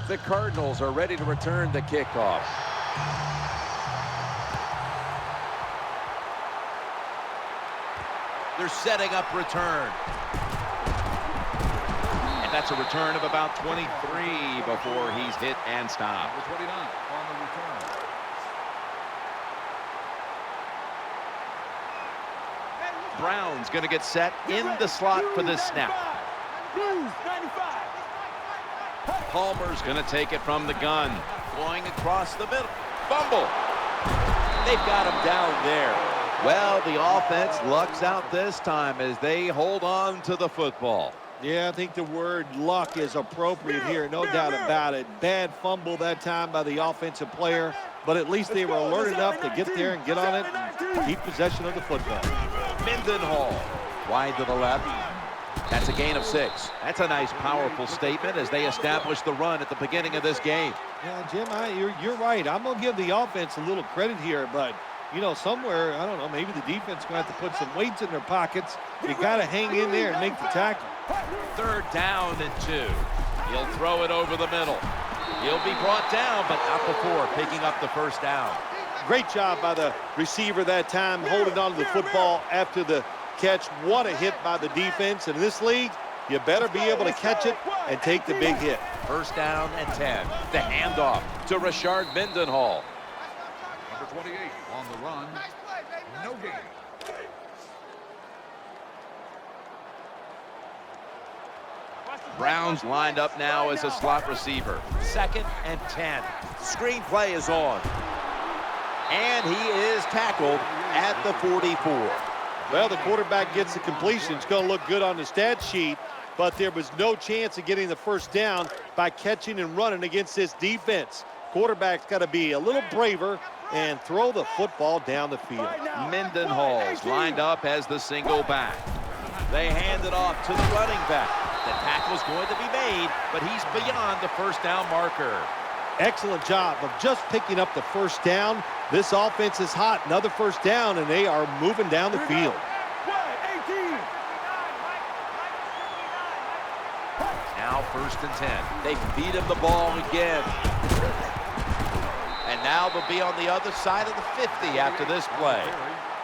The Cardinals are ready to return the kickoff. They're setting up return. And that's a return of about 23 before he's hit and stopped. Number 29 on the return. Brown's going to get set in the slot for this snap. Palmer's going to take it from the gun. Going across the middle. Fumble. They've got him down there. Well, the offense lucks out this time as they hold on to the football. Yeah, I think the word luck is appropriate here, no doubt about it. Bad fumble that time by the offensive player, but at least they were alert enough to get there and get on it and keep possession of the football. Mendenhall wide to the left. That's a gain of 6. That's a nice, powerful statement as they establish the run at the beginning of this game. Yeah, Jim, you're right. I'm going to give the offense a little credit here, but, you know, somewhere, I don't know, maybe the defense going to have to put some weights in their pockets. You got to hang in there and make the tackle. 3rd down and 2. He'll throw it over the middle. He'll be brought down, but not before picking up the 1st down. Great job by the receiver that time, holding on to the football after the catch. What a hit by the defense. In this league, you better be able to catch it and take the big hit. 1st down and 10. The handoff to Rashard Mendenhall. Number 28 on the run. No gain. Brown's lined up now as a slot receiver. 2nd and 10. Screen play is on. And he is tackled at the 44. Well, the quarterback gets the completion. It's going to look good on the stat sheet, but there was no chance of getting the 1st down by catching and running against this defense. Quarterback's got to be a little braver and throw the football down the field. Mendenhall's lined up as the single back. They hand it off to the running back. The tackle's going to be made, but he's beyond the 1st down marker. Excellent job of just picking up the 1st down. This offense is hot. Another 1st down, and they are moving down the field. Now 1st and 10. They feed him the ball again. And now they'll be on the other side of the 50 after this play.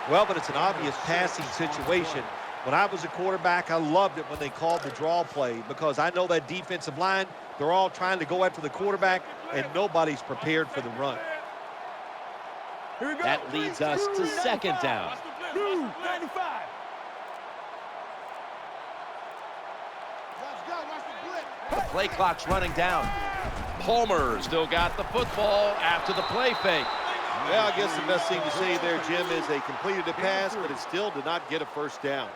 Well, but it's an obvious passing situation. When I was a quarterback, I loved it when they called the draw play because I know that defensive line, they're all trying to go after the quarterback, and nobody's prepared for the run. That leads us to 2nd down. The play clock's running down. Palmer still got the football after the play fake. Well, I guess the best thing to say there, Jim, is they completed a pass, but it still did not get a 1st down.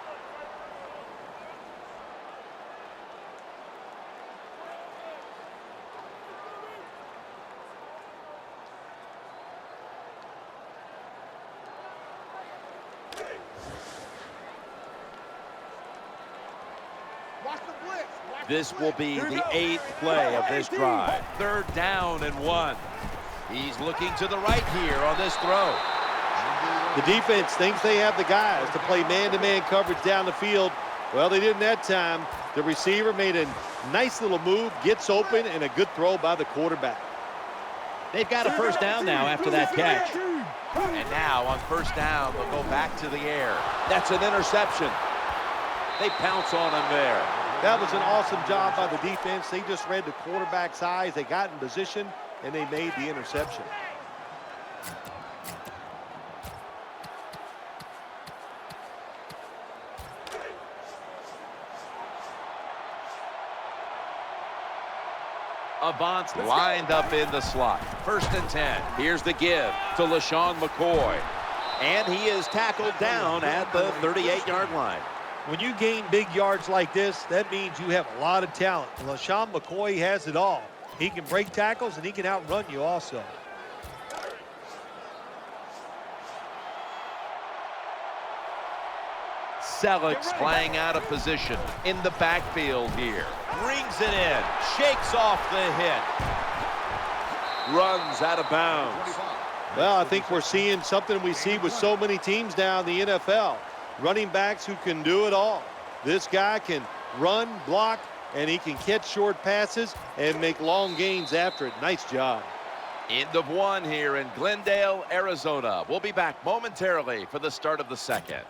This will be the 8th play of this drive. 3rd down and 1. He's looking to the right here on this throw. The defense thinks they have the guys to play man-to-man coverage down the field. Well, they didn't that time. The receiver made a nice little move, gets open, and a good throw by the quarterback. They've got a 1st down now after that catch. And now on 1st down, they'll go back to the air. That's an interception. They pounce on him there. That was an awesome job by the defense. They just read the quarterback's eyes. They got in position, and they made the interception. Avant's lined up in the slot. 1st and 10. Here's the give to LaShawn McCoy. And he is tackled down at the 38-yard line. When you gain big yards like this, that means you have a lot of talent. LaShawn McCoy has it all. He can break tackles, and he can outrun you also. Selig's playing out of position in the backfield here. Brings it in. Shakes off the hit. Runs out of bounds. Well, I think we're seeing something we see with so many teams now in the NFL. Running backs who can do it all. This guy can run, block, and he can catch short passes and make long gains after it. Nice job. End of one here in Glendale, Arizona. We'll be back momentarily for the start of the second.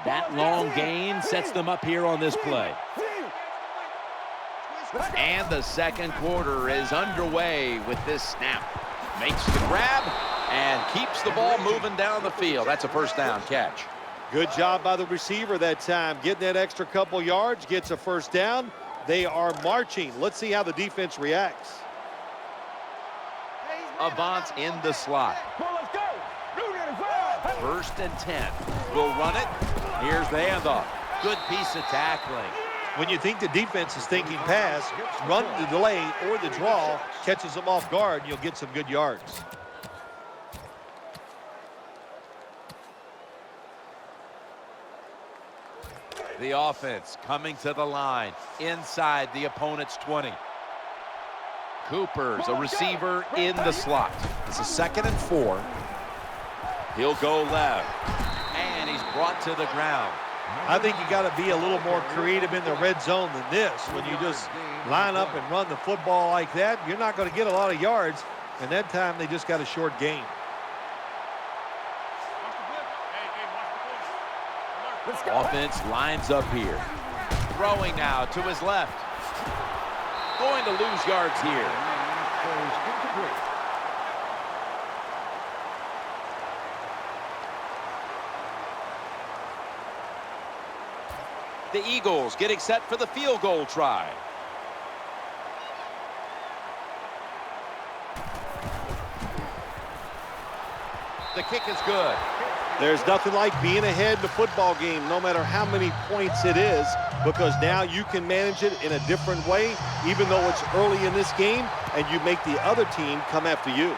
That long gain sets them up here on this play. And the second quarter is underway with this snap. Makes the grab and keeps the ball moving down the field. That's a first down catch. Good job by the receiver that time. Getting that extra couple yards, gets a first down. They are marching. Let's see how the defense reacts. Avance in the slot. First and 10. We'll run it. Here's the handoff. Good piece of tackling. When you think the defense is thinking pass, run the delay or the draw, catches them off guard, you'll get some good yards. The offense coming to the line inside the opponent's 20. Cooper's a receiver in the slot. It's a 2nd and 4. He'll go left, and he's brought to the ground. I think you got to be a little more creative in the red zone than this. When you just line up and run the football like that, you're not going to get a lot of yards, and that time they just got a short gain. Offense lines up here. Throwing now to his left. Going to lose yards here. The Eagles getting set for the field goal try. The kick is good. There's nothing like being ahead in the football game, no matter how many points it is, because now you can manage it in a different way, even though it's early in this game, and you make the other team come after you.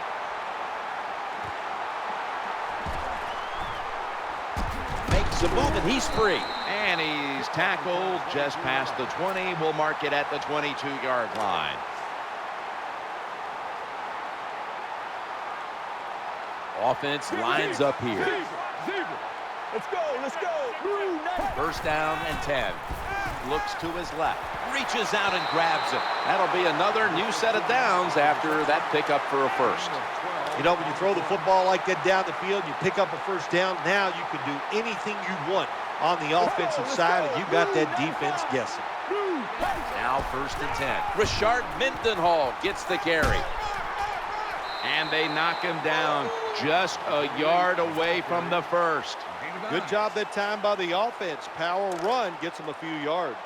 Makes a move, and he's free. And he's tackled just past the 20. We'll mark it at the 22-yard line. Offense lines up here. Let's go. First down and 10. Looks to his left. Reaches out and grabs it. That'll be another new set of downs after that pickup for a first. You know, when you throw the football like that down the field, you pick up a first down. Now you can do anything you want on the offensive side, and you got that defense guessing. Now first and 10. Richard Mendenhall gets the carry. And they knock him down just a yard away from the first. Good job that time by the offense. Power run gets them a few yards.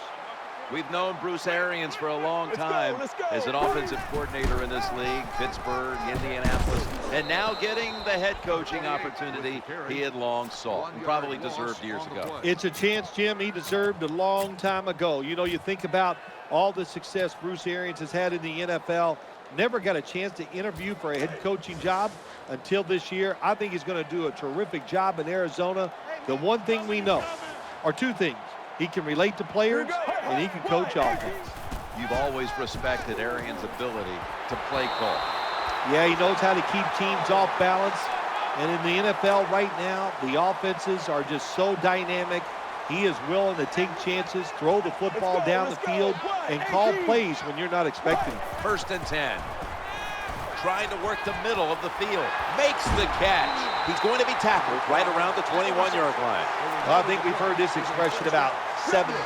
We've known Bruce Arians for a long time as an offensive coordinator in this league, Pittsburgh, Indianapolis, and now getting the head coaching opportunity he had long sought and probably deserved years ago. It's a chance, Jim, he deserved a long time ago. You know, you think about all the success Bruce Arians has had in the NFL, never got a chance to interview for a head coaching job until this year. I think he's going to do a terrific job in Arizona. The one thing we know, or two things, he can relate to players and he can coach offense. You've always respected Arians' ability to play call. Yeah, he knows how to keep teams off balance. And in the NFL right now, the offenses are just so dynamic. He is willing to take chances, throw the football down the field, and call plays when you're not expecting it. First and 10. Trying to work the middle of the field. Makes the catch. He's going to be tackled right around the 21-yard line. Well, I think we've heard this expression about 7,000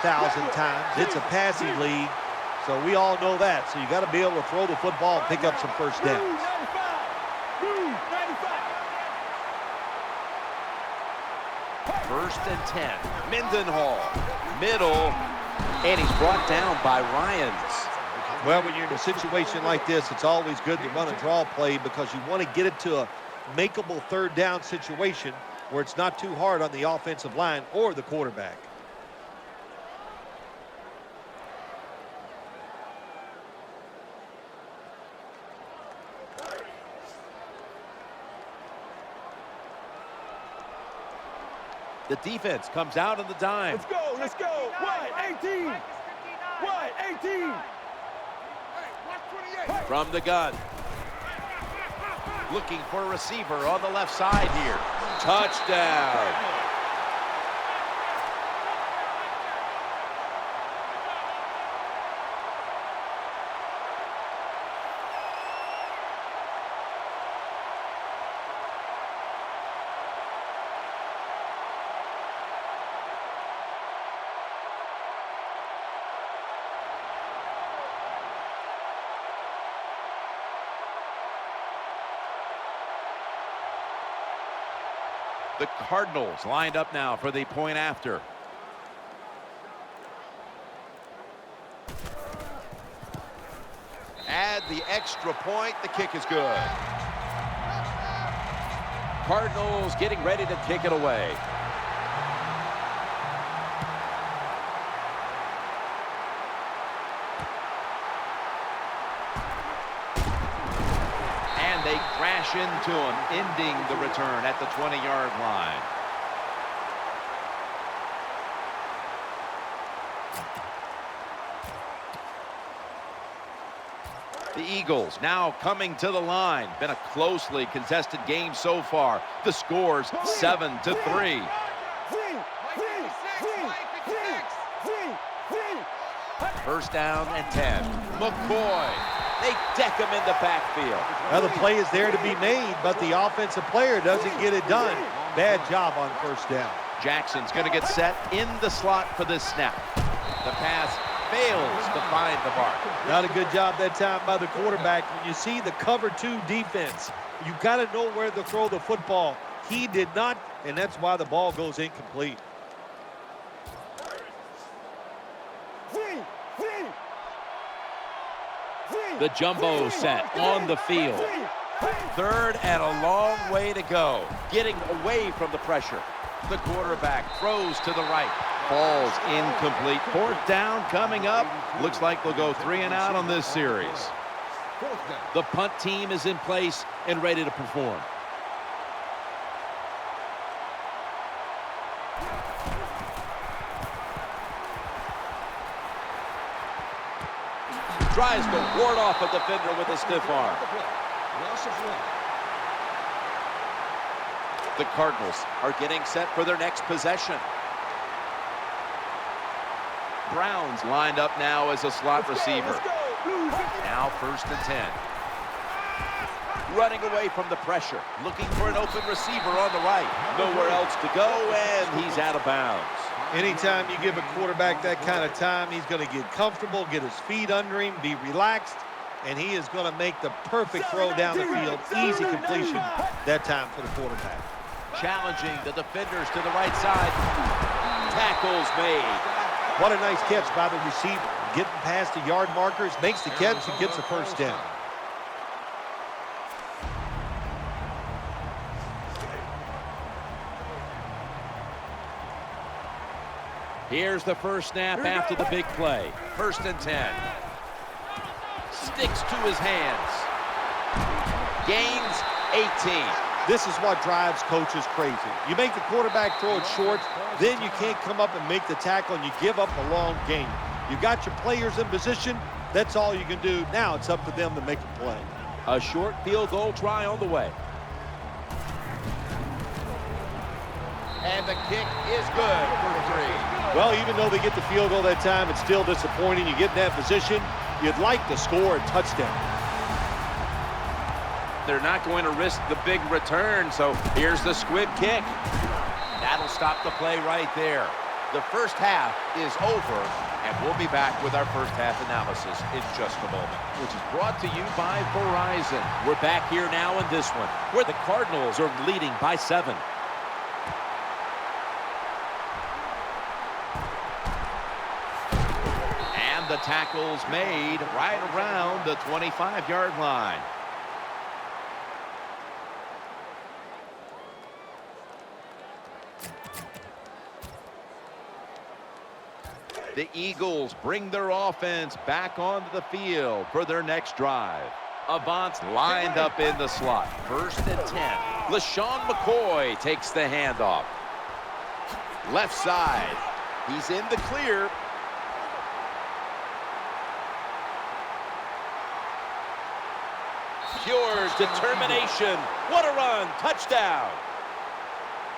times. It's a passing league, so we all know that. So you got to be able to throw the football and pick up some first downs. First and 10. Mendenhall. Middle. And he's brought down by Ryans. Well, when you're in a situation like this, it's always good to run a draw play because you want to get it to a makeable third down situation where it's not too hard on the offensive line or the quarterback. The defense comes out on the dime. Let's go. Wide 18. Wide 18. From the gun. Looking for a receiver on the left side here. Touchdown. The Cardinals lined up now for the point after. Add the extra point. The kick is good. Cardinals getting ready to kick it away. They crash into him, ending the return at the 20-yard line. The Eagles now coming to the line. Been a closely contested game so far. The score's 7-3. First down and 10. McCoy. They deck him in the backfield. Now the play is there to be made, but the offensive player doesn't get it done. Bad job on first down. Jackson's going to get set in the slot for this snap. The pass fails to find the mark. Not a good job that time by the quarterback. When you see the cover 2 defense, you got to know where to throw the football. He did not, and that's why the ball goes incomplete. The jumbo set on the field. Third and a long way to go. Getting away from the pressure. The quarterback throws to the right. Falls incomplete. Fourth down coming up. Looks like they'll go 3 and out on this series. The punt team is in place and ready to perform. Tries to ward off a defender with a stiff arm. The Cardinals are getting set for their next possession. Brown's lined up now as a slot receiver. Now first and 10. Running away from the pressure. Looking for an open receiver on the right. Nowhere else to go, and he's out of bounds. Anytime you give a quarterback that kind of time, he's going to get comfortable, get his feet under him, be relaxed, and he is going to make the perfect throw down the field. Easy completion that time for the quarterback. Challenging the defenders to the right side. Tackles made. What a nice catch by the receiver. Getting past the yard markers, makes the catch, and gets the first down. Here's the first snap after the big play. First and 10. Sticks to his hands. Gains 18. This is what drives coaches crazy. You make the quarterback throw it short, then you can't come up and make the tackle, and you give up a long gain. You got your players in position. That's all you can do. Now it's up to them to make a play. A short field goal try on the way. And the kick is good for 3. Well, even though they get the field goal that time, it's still disappointing. You get in that position, you'd like to score a touchdown. They're not going to risk the big return, so here's the squib kick. That'll stop the play right there. The first half is over, and we'll be back with our first half analysis in just a moment, which is brought to you by Verizon. We're back here now in this one, where the Cardinals are leading by 7. The tackle's made right around the 25-yard line. The Eagles bring their offense back onto the field for their next drive. Avant's lined up in the slot. First and 10. LaShawn McCoy takes the handoff. Left side. He's in the clear. Cures There's determination. What a run. Touchdown.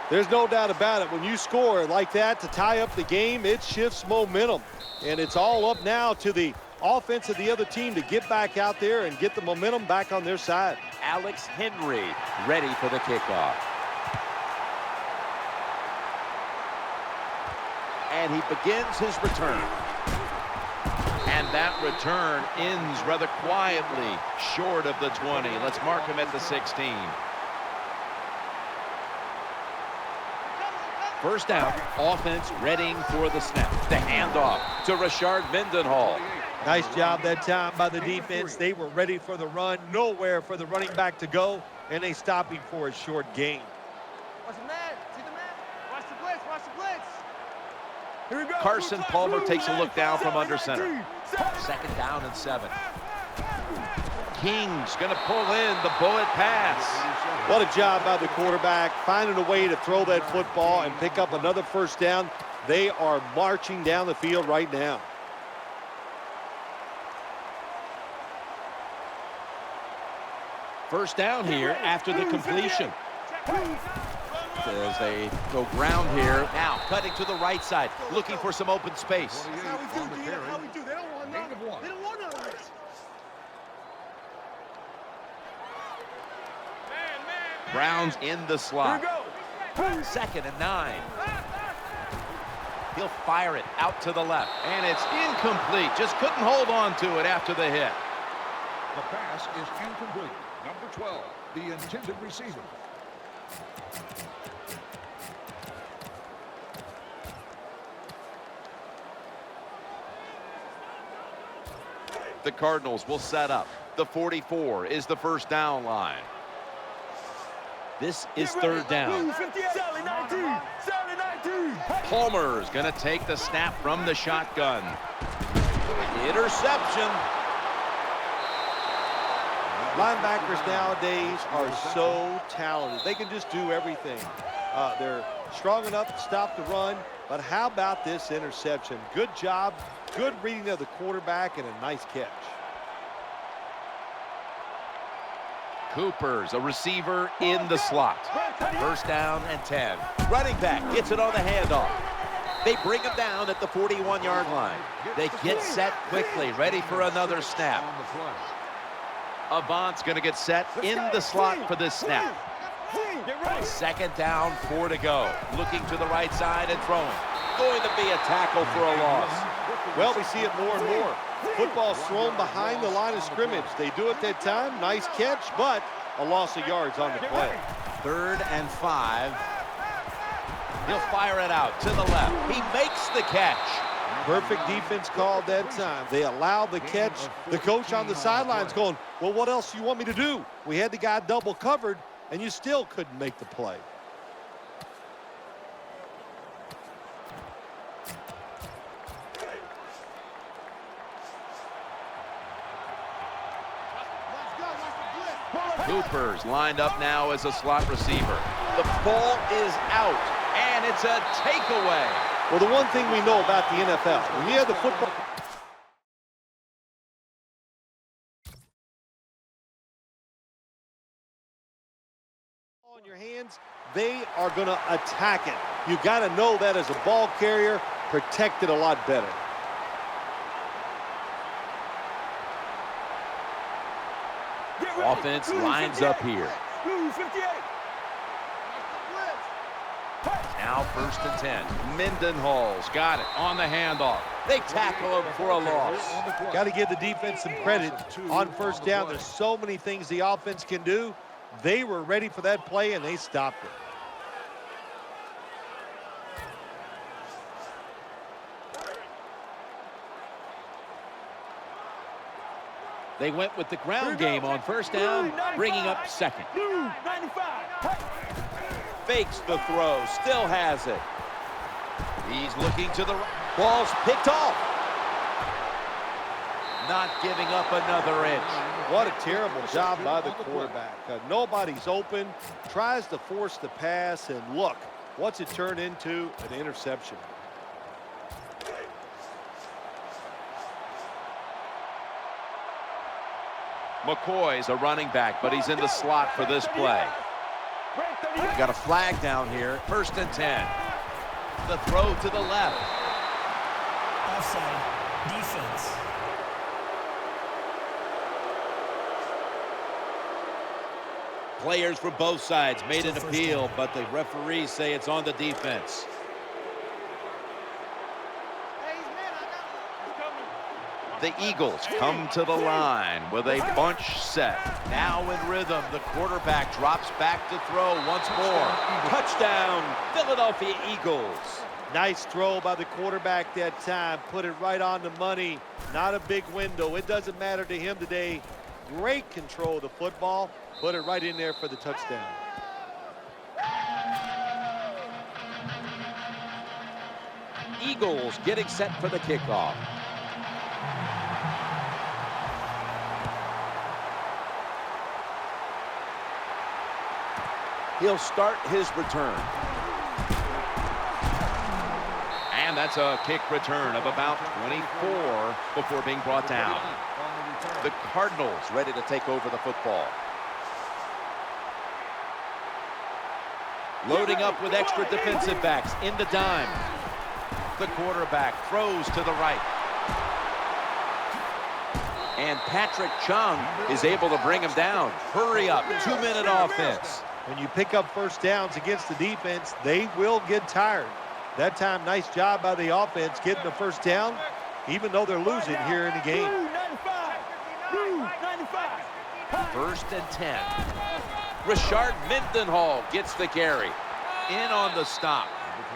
There's no doubt about it. When you score like that to tie up the game, it shifts momentum. And it's all up now to the offense of the other team to get back out there and get the momentum back on their side. Alex Henry ready for the kickoff. And he begins his return. And that return ends rather quietly, short of the 20. Let's mark him at the 16. First down, offense readying for the snap. The handoff to Rashard Mendenhall. Nice job that time by the defense. They were ready for the run, nowhere for the running back to go, and they stopped him for a short gain. Watch the man. See the man. Watch the blitz. Watch the blitz. Here we go. Carson Palmer takes a look down from under center. Second down and 7. King's going to pull in the bullet pass. What a job by the quarterback, finding a way to throw that football and pick up another first down. They are marching down the field right now. First down here after the completion. As they go ground here. Now cutting to the right side, looking for some open space. That's how we do, D. That's how we do. They don't want none. They don't want none of this. Brown's in the slot. Here we go. Second and 9. He'll fire it out to the left. And it's incomplete. Just couldn't hold on to it after the hit. The pass is incomplete. Number 12, the intended receiver. The Cardinals will set up. The 44 is the first down line. This is third down. Palmer's going to take the snap from the shotgun. Interception. Linebackers nowadays are so talented. They can just do everything. They're strong enough to stop the run, but how about this interception? Good job, good reading of the quarterback, and a nice catch. Cooper's a receiver in the slot. First down and 10. Running back gets it on the handoff. They bring him down at the 41-yard line. They get set quickly, ready for another snap. Avant's going to get set in the slot for this snap. Second down, 4 to go. Looking to the right side and throwing. Going to be a tackle for a loss. Well, we see it more and more. Football's thrown behind the line of scrimmage. They do it that time. Nice catch, but a loss of yards on the play. Third and 5. He'll fire it out to the left. He makes the catch. Perfect defense called that time. They allowed the catch. The coach on the sidelines going, well, what else do you want me to do? We had the guy double covered, and you still couldn't make the play. Cooper's lined up now as a slot receiver. The ball is out, and it's a takeaway. Well, the one thing we know about the NFL, when you have the football in your hands, they are going to attack it. You got to know that as a ball carrier, protect it a lot better. Offense lines up here. Now first and 10. Mendenhall's got it on the handoff. They tackle him for a loss. Got to give the defense some credit on first down. There's so many things the offense can do. They were ready for that play, and they stopped it. They went with the ground game on first down, bringing up second. Fakes the throw, still has it. He's looking to the right. Ball's picked off. Not giving up another inch. What a terrible job by the quarterback. Nobody's open, tries to force the pass, and look, what's it turned into? An interception. McCoy's a running back, but he's in the slot for this play. Got a flag down here. 1st and 10. The throw to the left. Offside. Defense. Players for both sides made an appeal, but the referees say it's on the defense. The Eagles come to the line with a bunch set. Now in rhythm, the quarterback drops back to throw once more. Touchdown, Philadelphia Eagles. Nice throw by the quarterback that time. Put it right on the money. Not a big window. It doesn't matter to him today. Great control of the football. Put it right in there for the touchdown. Eagles getting set for the kickoff. He'll start his return. And that's a kick return of about 24 before being brought down. The Cardinals ready to take over the football. Loading up with extra defensive backs in the dime. The quarterback throws to the right. And Patrick Chung is able to bring him down. Hurry up, 2-minute offense. When you pick up first downs against the defense, they will get tired. That time, nice job by the offense getting the first down, even though they're losing here in the game. 1st and 10. Richard Mendenhall gets the carry. In on the stop.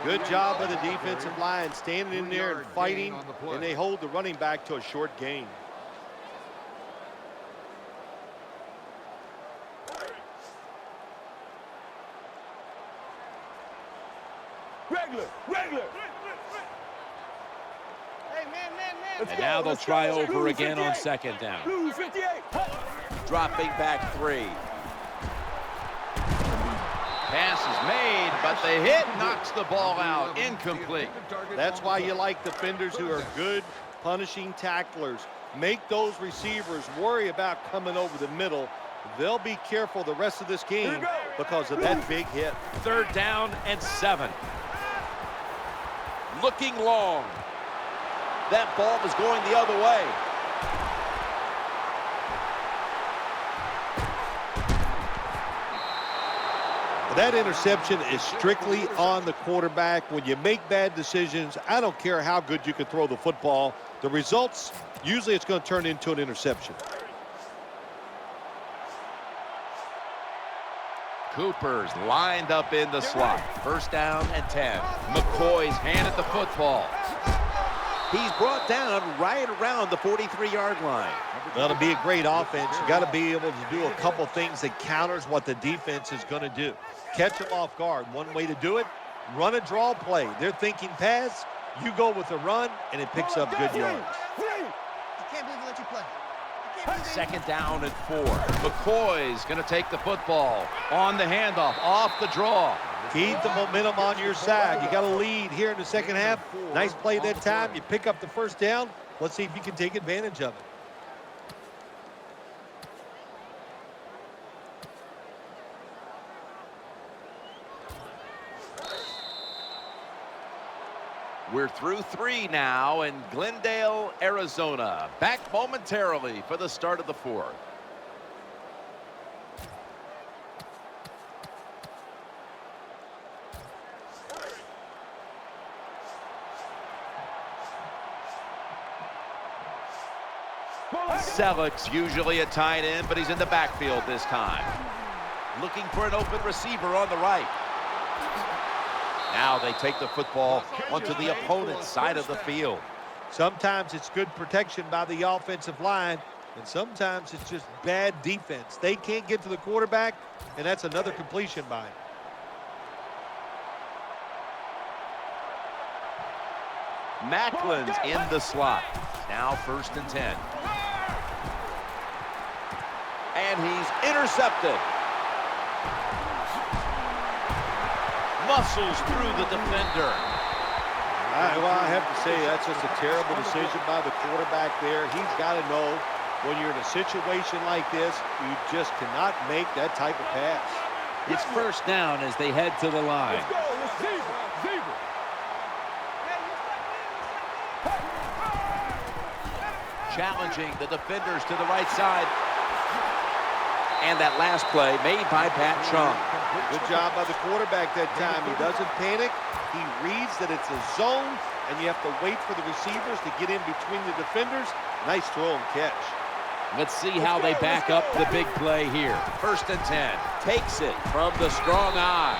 Good job by the defensive line, standing in there and fighting, and they hold the running back to a short gain. Regular. Hey, man. And now they'll try over again on 2nd down. Blue 58. Dropping back 3. Pass is made, but the hit knocks the ball out. Incomplete. That's why you like defenders who are good punishing tacklers. Make those receivers worry about coming over the middle. They'll be careful the rest of this game because of that big hit. 3rd down and 7. Looking long. That ball was going the other way. That interception is strictly on the quarterback. When you make bad decisions, I don't care how good you can throw the football. The results, usually it's going to turn into an interception. Cooper's lined up in the slot. 1st down and 10. McCoy's handed the football. He's brought down right around the 43-yard line. Well, to be a great offense, you got to be able to do a couple things that counters what the defense is going to do. Catch them off guard. One way to do it, run a draw play. They're thinking pass, you go with a run, and it picks up good yards. I can't believe they let you play. 2nd down and 4. McCoy's going to take the football on the handoff, off the draw. Keep the momentum on your side. You got a lead here in the 2nd half. Nice play that time. You pick up the 1st down. Let's see if you can take advantage of it. We're through 3 now in Glendale, Arizona. Back momentarily for the start of the 4th. Selleck's usually a tight end, but he's in the backfield this time. Looking for an open receiver on the right. Now they take the football onto the opponent's side of the field. Sometimes it's good protection by the offensive line, and sometimes it's just bad defense. They can't get to the quarterback, and that's another completion by him. Macklin's in the slot. Now 1st and 10. And he's intercepted. Muscles through the defender. Well, I have to say that's just a terrible decision by the quarterback there. He's got to know When you're in a situation like this, you just cannot make that type of pass. It's first down as they head to the line. Let's go. Let's zebra. Zebra. Challenging the defenders to the right side. And that last play made by Pat Chung. Good job by the quarterback that time. He doesn't panic. He reads that it's a zone, and you have to wait for the receivers to get in between the defenders. Nice throw and catch. Let's see how they back up the big play here. First and 10. Takes it from the strong eye.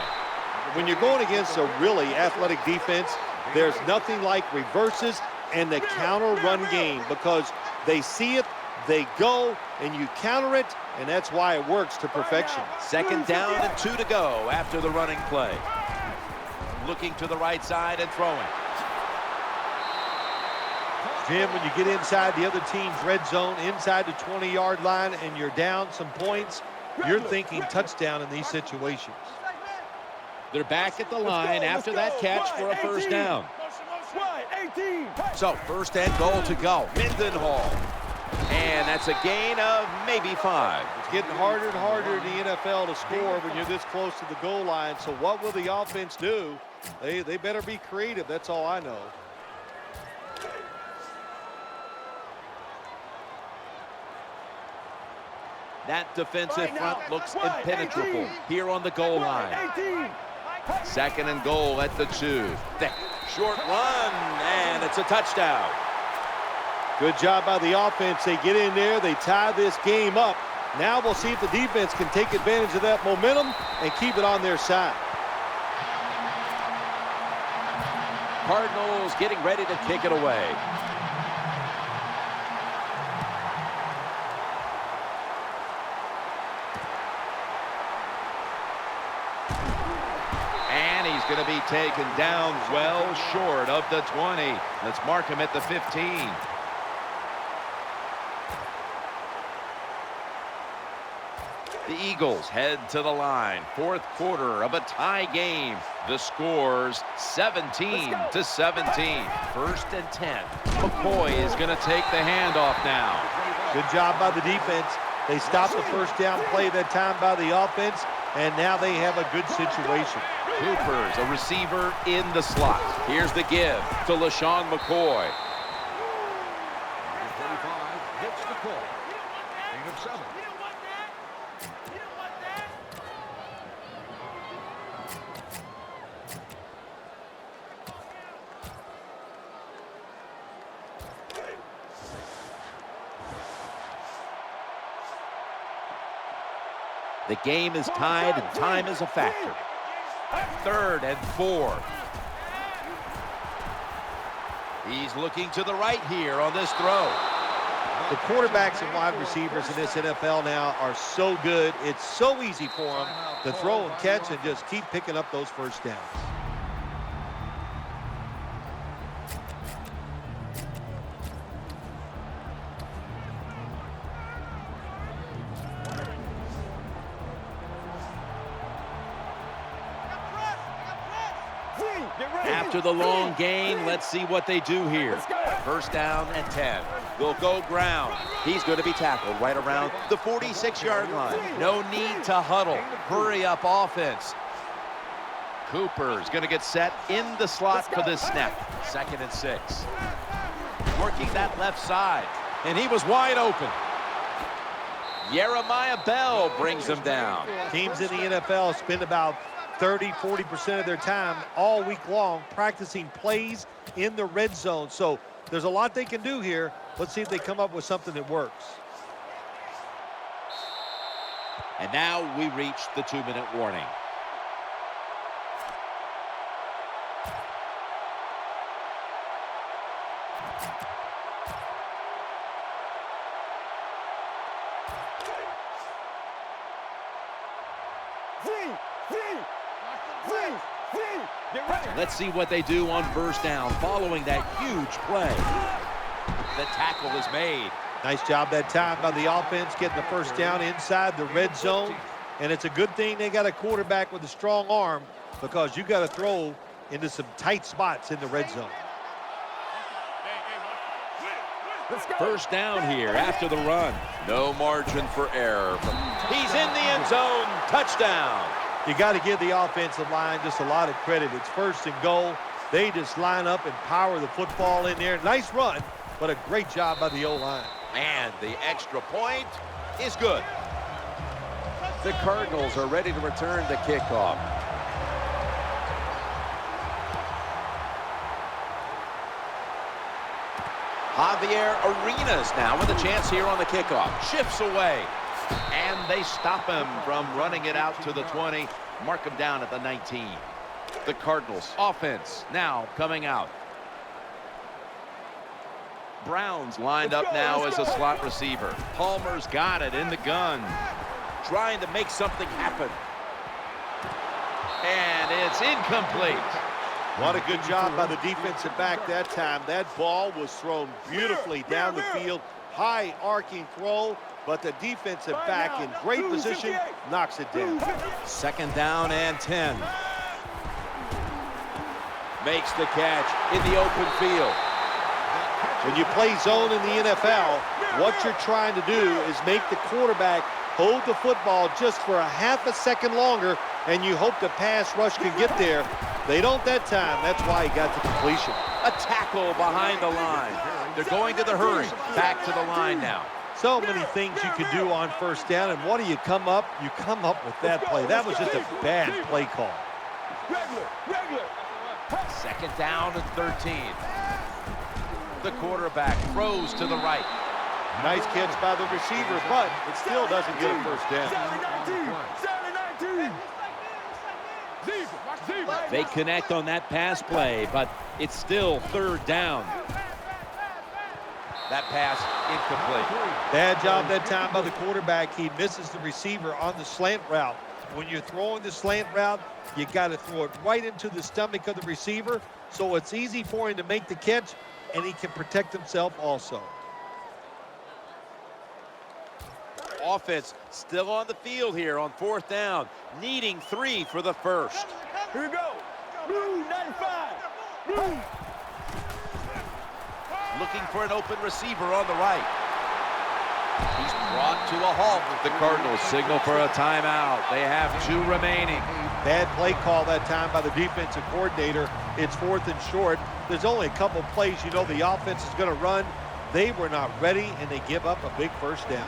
When you're going against a really athletic defense, there's nothing like reverses and the counter run game, because they see it, they go, and you counter it, and that's why it works to perfection. Second down and 2 to go after the running play. Looking to the right side and throwing. Jim, when you get inside the other team's red zone, inside the 20-yard line, and you're down some points, you're thinking touchdown in these situations. They're back at the line after that catch for a first down. So first and goal to go. Mendenhall. And that's a gain of maybe 5. It's getting harder and harder in the NFL to score when you're this close to the goal line. So what will the offense do? They better be creative. That's all I know. That defensive front looks impenetrable here on the goal line. Second and goal at the 2. Thick, short run, and it's a touchdown. Good job by the offense. They get in there, they tie this game up. Now we'll see if the defense can take advantage of that momentum and keep it on their side. Cardinals getting ready to kick it away. And he's going to be taken down well short of the 20. Let's mark him at the 15. The Eagles head to the line. Fourth quarter of a tie game. The score's 17-17. First and 10. McCoy is going to take the handoff now. Good job by the defense. They stopped the first down play that time by the offense, and now they have a good situation. Cooper's a receiver in the slot. Here's the give to LaShawn McCoy. Number 35 hits the call. Gain of 7. The game is tied and time is a factor. Third and 4. He's looking to the right here on this throw. The quarterbacks and wide receivers in this NFL now are so good. It's so easy for them to throw and catch and just keep picking up those first downs. After the long gain, let's see what they do here. First down and 10. They'll go ground. He's going to be tackled right around the 46-yard line. No need to huddle. Hurry up offense. Cooper's going to get set in the slot for this snap. Second and 6. Working that left side. And he was wide open. Jeremiah Bell brings him down. Teams in the NFL spend about 30-40% of their time all week long practicing plays in the red zone. So there's a lot they can do here. Let's see if they come up with something that works. And now we reach the 2-minute warning. Let's see what they do on first down following that huge play. The tackle is made. Nice job that time by the offense getting the first down inside the red zone. And it's a good thing they got a quarterback with a strong arm, because you got to throw into some tight spots in the red zone. First down here after the run. No margin for error. He's in the end zone. Touchdown. You got to give the offensive line just a lot of credit. It's first and goal. They just line up and power the football in there. Nice run, but a great job by the O-line. And the extra point is good. The Cardinals are ready to return the kickoff. Javier Arenas now with a chance here on the kickoff. Shifts away. And they stop him from running it out to the 20. Mark him down at the 19. The Cardinals offense now coming out. Brown's lined up now as a slot receiver. Palmer's got it in the gun. Trying to make something happen. And it's incomplete. What a good job by the defensive back that time. That ball was thrown beautifully down the field. High arcing throw, but the defensive back in great position knocks it down. Second down and 10. Makes the catch in the open field. When you play zone in the NFL, what you're trying to do is make the quarterback hold the football just for a half a second longer, and you hope the pass rush can get there. They don't that time. That's why he got the completion. A tackle behind the line. They're going to the hurry. Back to the line now. So many things you could do on first down, and what do you come up? You come up with that play. That was just a bad play call. Second down and 13. The quarterback throws to the right. Nice catch by the receiver, but it still doesn't get a first down. They connect on that pass play, but it's still third down. That pass incomplete. Bad job that time by the quarterback. He misses the receiver on the slant route. When you're throwing the slant route, you got to throw it right into the stomach of the receiver, so it's easy for him to make the catch, and he can protect himself also. Offense still on the field here on fourth down, needing 3 for the first. Here we go. Blue 95. Blue. Looking for an open receiver on the right. He's brought to a halt. The Cardinals signal for a timeout. They have 2 remaining. Bad play call that time by the defensive coordinator. It's fourth and short. There's only a couple plays you know the offense is going to run. They were not ready, and they give up a big first down.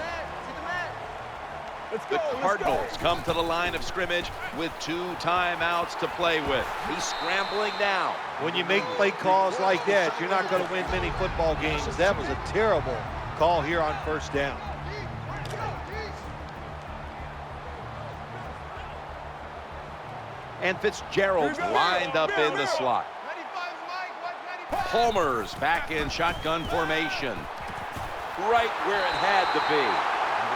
The Cardinals come to the line of scrimmage with 2 timeouts to play with. He's scrambling now. When you make play calls like that, you're not going to win many football games. That was a terrible call here on first down. And Fitzgerald's lined up in the slot. Palmer's back in shotgun formation. Right where it had to be.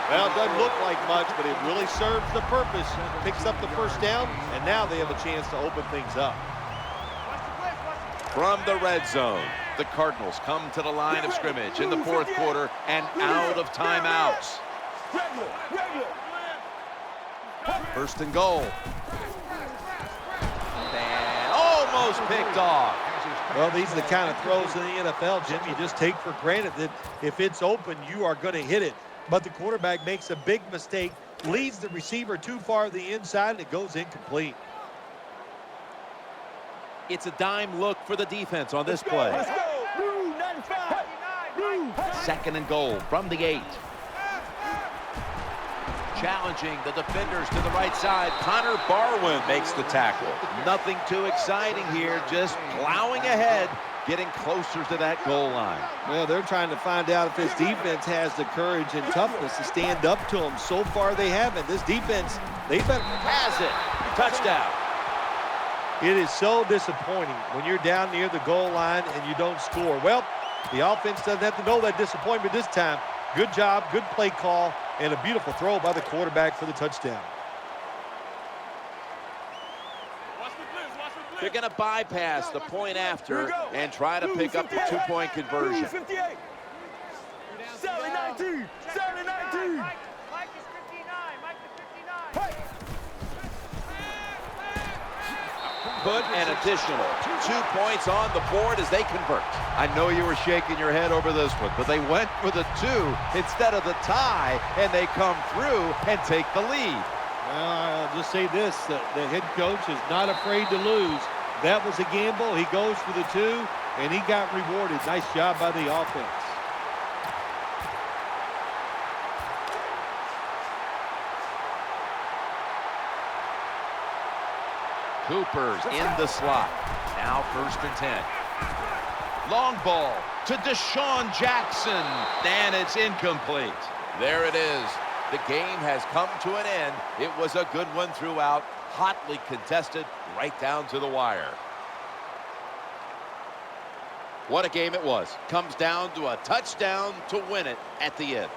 Well, it doesn't look like much, but it really serves the purpose. Picks up the first down, and now they have a chance to open things up. From the red zone, the Cardinals come to the line of scrimmage in the fourth quarter and out of timeouts. First and goal. And almost picked off. Well, these are the kind of throws in the NFL, Jim, you just take for granted that if it's open, you are going to hit it. But the quarterback makes a big mistake, leads the receiver too far to the inside, and it goes incomplete. It's a dime look for the defense on this play. Let's go. Blue 95. Blue. Second and goal from the 8. Challenging the defenders to the right side. Connor Barwin makes the tackle. Nothing too exciting here, just plowing ahead, getting closer to that goal line. Well, they're trying to find out if this defense has the courage and toughness to stand up to them. So far, they haven't. This defense, they've been... Has it. Touchdown. It is so disappointing when you're down near the goal line and you don't score. Well, the offense doesn't have to know that disappointment this time. Good job, good play call, and a beautiful throw by the quarterback for the touchdown. They're going to bypass the point after and try to pick up the 2-point conversion. 58. Sally 19. Sally 19. Mike is 59. Mike is 59. put an additional 2 points on the board as they convert. I know you were shaking your head over this one, but they went for the 2 instead of the tie, and they come through and take the lead. Well, I'll just say this, the head coach is not afraid to lose. That was a gamble. He goes for the 2, and he got rewarded. Nice job by the offense. Cooper's in the slot. Now 1st and 10. Long ball to Deshaun Jackson, and it's incomplete. There it is. The game has come to an end. It was a good one throughout, hotly contested right down to the wire. What a game it was. Comes down to a touchdown to win it at the end.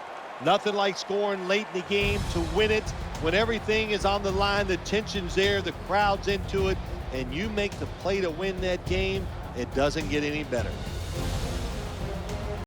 Nothing like scoring late in the game to win it. When everything is on the line, the tension's there, the crowd's into it, and you make the play to win that game, it doesn't get any better.